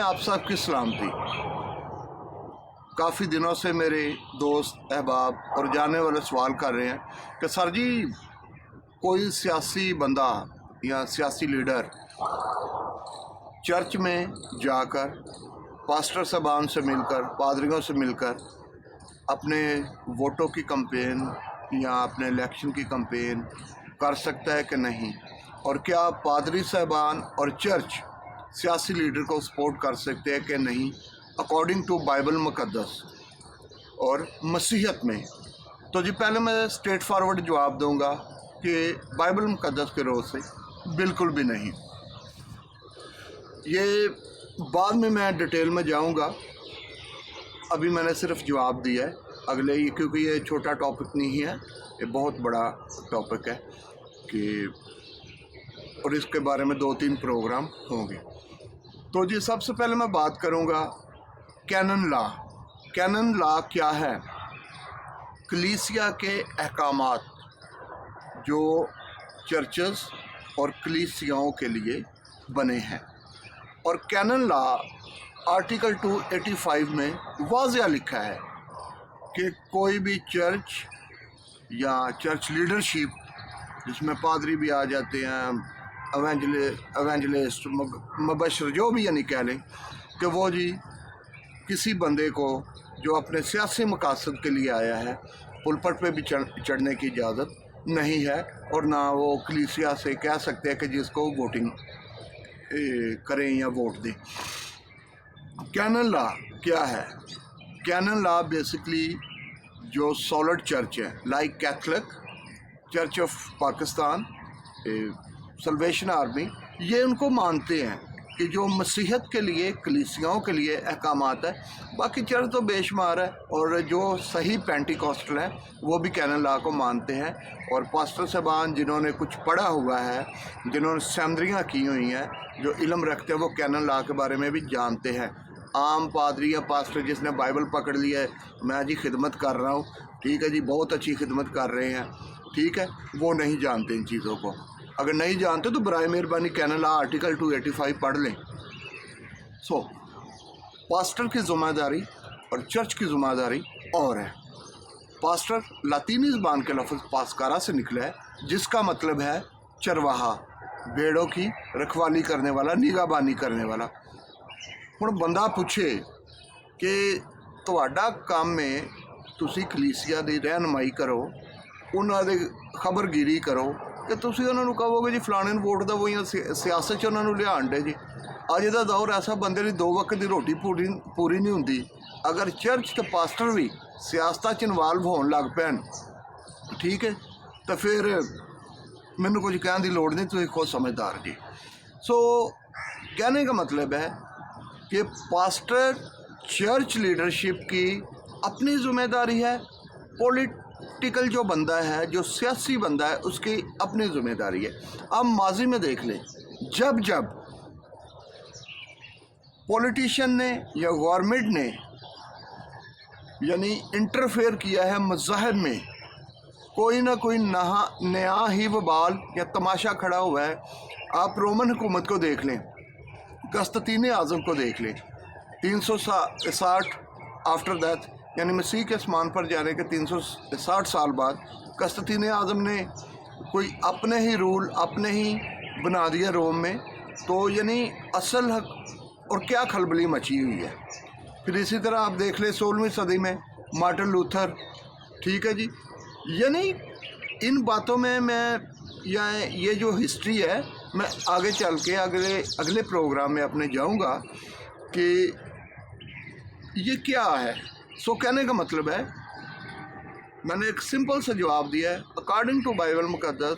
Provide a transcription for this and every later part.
आप सब की सलामती। काफ़ी दिनों से मेरे दोस्त अहबाब और जानने वाले सवाल कर रहे हैं कि सर जी कोई सियासी बंदा या सियासी लीडर चर्च में जाकर पास्टर साहबान से मिलकर, पादरियों से मिलकर अपने वोटों की कैंपेन या अपने इलेक्शन की कैंपेन कर सकता है कि नहीं, और क्या पादरी साहबान और चर्च सियासी लीडर को सपोर्ट कर सकते हैं कि नहीं अकॉर्डिंग टू बाइबल मुक़द्दस और मसीहत में। तो जी पहले मैं स्ट्रेट फॉरवर्ड जवाब दूंगा कि बाइबल मुक़द्दस के रोज़ से बिल्कुल भी नहीं। ये बाद में मैं डिटेल में जाऊंगा, अभी मैंने सिर्फ जवाब दिया है अगले ही, क्योंकि ये छोटा टॉपिक नहीं है, ये बहुत बड़ा टॉपिक है कि और इसके बारे में 2-3 प्रोग्राम होंगे। तो जी सबसे पहले मैं बात करूंगा कैनन लॉ। कैनन लॉ क्या है? कलीसिया के अहकामात जो चर्चेस और कलीसियाओं के लिए बने हैं, और कैनन लॉ आर्टिकल 285 में वाज़िया लिखा है कि कोई भी चर्च या चर्च लीडरशिप, जिसमें पादरी भी आ जाते हैं, एवेंजलिस्ट, मुबशर, जो भी यानी कह लें, कि वो जी किसी बंदे को जो अपने सियासी मकासद के लिए आया है पुलपट पे भी चढ़ने की इजाज़त नहीं है, और ना वो कलीसिया से कह सकते हैं कि जिसको वोटिंग करें या वोट दें। कैनन लॉ क्या है? कैनन लॉ बेसिकली जो सॉलिड चर्च है, like Catholic, church of Pakistan, salvation army, ये उनको मानते हैं कि जो मसीहत के लिए, कलीसियाओं के लिए अहकामात है। बाकी चर्च तो बेशुमार है, और जो सही पेंटिकॉस्टल है वो भी कैनन लॉ को मानते हैं। और पास्टर साहबान जिन्होंने कुछ पढ़ा हुआ है, जिन्होंने सेमिनरियाँ की हुई हैं, जो इल्म रखते हैं, वो कैनन लॉ के बारे में भी जानते हैं। आम पादरी या पास्टर जिसने बाइबल पकड़ लिया है, मैं जी खिदमत कर रहा हूँ, ठीक है जी, बहुत अच्छी खिदमत कर रहे हैं, ठीक है, वो नहीं जानते इन चीज़ों को। अगर नहीं जानते तो बराए मेहरबानी कैनन लॉ आर्टिकल 285 पढ़ लें। सो पास्टर की ज़िम्मेदारी और चर्च की ज़िम्मेदारी और है। पास्टर लातीनी ज़बान के लफ्ज़ पास्कारा से निकला है, जिसका मतलब है चरवाहा, भेड़ों की रखवाली करने वाला, निगाहबानी करने वाला। हुण बंदा पूछे कि तुहाडा काम है तुसी कलीसिया की रहनुमाई करो, उन्होंने खबरगिरी करो, कि तुसी उन्होंने कहोगे जी फलाने वोट दो, वो सियासत च उन्होंने लियान डे जी। अज का दौर ऐसा, बंदे की 2 वक्त की रोटी पूरी नहीं होंदी। अगर चर्च तो पास्टर भी सियासत च इनवाल्व होने लग पैन, ठीक है, तो फिर मैनू कुछ कहने की लोड़ नहीं, तुसीं खुद समझदार जी। सो कहने का मतलब है कि पास्टर चर्च लीडरशिप की अपनी ज़िम्मेदारी है, पॉलिटिकल जो बंदा है, जो सियासी बंदा है, उसकी अपनी ज़िम्मेदारी है। अब माजी में देख लें, जब जब पॉलिटिशियन ने या गवर्नमेंट ने यानी इंटरफेयर किया है मज़ाहिब में, कोई ना कोई नया ही वबाल या तमाशा खड़ा हुआ है। आप रोमन हुकूमत को देख लें, कस्ततीन आज़म को देख लें, 360 आफ्टर दैट, यानी मसीह के आसमान पर जाने के 360 साल बाद कस्ततीन आज़म ने कोई अपने ही रूल अपने ही बना दिया रोम में। तो यानी असल और क्या खलबली मची हुई है। फिर इसी तरह आप देख लें 16वीं सदी में मार्टिन लूथर, ठीक है जी। यानी इन बातों में मैं, या ये जो हिस्ट्री है, मैं आगे चल के अगले प्रोग्राम में अपने जाऊंगा कि ये क्या है। सो कहने का मतलब है, मैंने एक सिंपल सा जवाब दिया है, अकॉर्डिंग टू बाइबल मुक़द्दस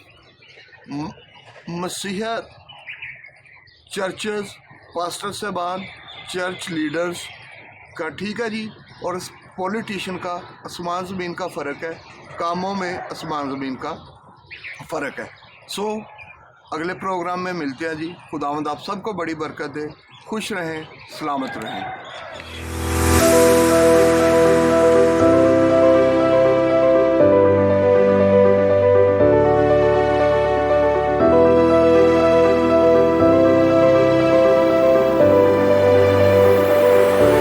मसीहत, चर्चेस, पास्टर साहबान, चर्च लीडर्स का, ठीक है जी, और पॉलिटिशियन का आसमान ज़मीन का फ़र्क है, कामों में आसमान ज़मीन का फ़र्क है। सो अगले प्रोग्राम में मिलते हैं जी। खुदावंद आप सबको बड़ी बरकत दे, खुश रहें, सलामत रहें।